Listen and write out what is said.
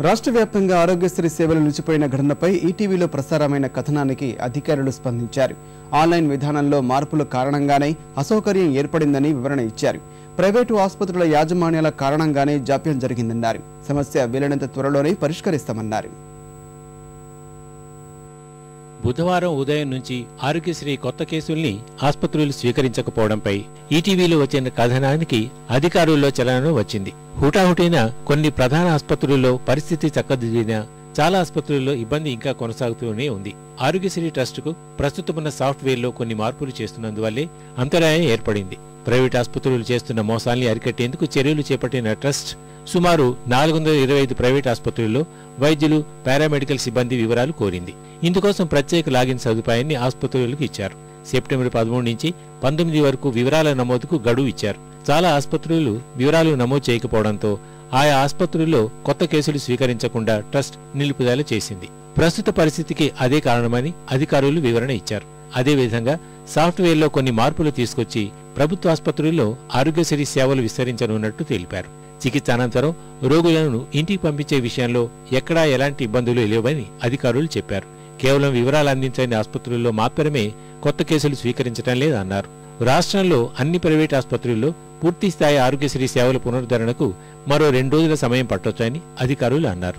రాష్ట్ర వ్యాప్తంగా ఆరోగ్యశ్రీ సేవలు నిలిచిపోయిన ఘటనపై ఈటీవీలో ప్రసారమైన కథనానికి అధికారులు స్పందించారు. ఆన్లైన్ విధానంలో మార్పుల కారణంగానే అసౌకర్యం ఏర్పడిందని వివరణ ఇచ్చారు. ప్రైవేటు ఆసుపత్రుల యాజమాన్యాల కారణంగానే జాప్యం జరిగిందన్నారు. సమస్య వీలైనంత త్వరలోనే పరిష్కరిస్తామన్నారు. బుధవారం ఉదయం నుంచి ఆరోగ్యశ్రీ కొత్త కేసుల్ని ఆసుపత్రులు స్వీకరించకపోవడంపై ఈటీవీలో వచ్చిన కథనానికి అధికారుల్లో చలనం వచ్చింది. హుటాహుటిన కొన్ని ప్రధాన ఆసుపత్రుల్లో పరిస్థితి చక్కదిద్దినా చాలా ఆసుపత్రుల్లో ఇబ్బంది ఇంకా కొనసాగుతూనే ఉంది. ఆరోగ్యశ్రీ ట్రస్టుకు ప్రస్తుతమున్న సాఫ్ట్వేర్లో కొన్ని మార్పులు చేస్తున్నందువల్లే అంతరాయం ఏర్పడింది. ప్రైవేట్ ఆసుపత్రులు చేస్తున్న మోసాల్ని అరికట్టేందుకు చర్యలు చేపట్టిన ట్రస్ట్ సుమారు 425 ప్రైవేట్ ఆసుపత్రుల్లో వైద్యులు, పారామెడికల్ సిబ్బంది వివరాలు కోరింది. ఇందుకోసం ప్రత్యేక లాగిన్ సదుపాయాన్ని ఆసుపత్రులకు ఇచ్చారు. సెప్టెంబర్ 13 నుంచి 19 వరకు వివరాల నమోదుకు గడువు ఇచ్చారు. చాలా ఆసుపత్రులు వివరాలు నమోదు చేయకపోవడంతో ఆయా ఆసుపత్రుల్లో కొత్త కేసులు స్వీకరించకుండా ట్రస్ట్ నిలుపుదల చేసింది. ప్రస్తుత పరిస్థితికి అదే కారణమని అధికారులు వివరణ ఇచ్చారు. అదేవిధంగా సాఫ్ట్వేర్లో కొన్ని మార్పులు తీసుకొచ్చి ప్రభుత్వ ఆసుపత్రుల్లో ఆరోగ్యశ్రీ సేవలు విస్తరించనున్నట్టు తెలిపారు. చికిత్స అనంతరం రోగులను ఇంటికి పంపించే విషయంలో ఎక్కడా ఎలాంటి ఇబ్బందులు లేవని అధికారులు చెప్పారు. కేవలం వివరాలు అందించని ఆసుపత్రుల్లో మాత్రమే కొత్త కేసులు స్వీకరించడం లేదన్నారు. రాష్ట్రంలో అన్ని ప్రైవేట్ ఆసుపత్రుల్లో పూర్తిస్థాయి ఆరోగ్యశ్రీ సేవల పునరుద్ధరణకు మరో 2 రోజుల సమయం పట్టొచ్చని అధికారులు అన్నారు.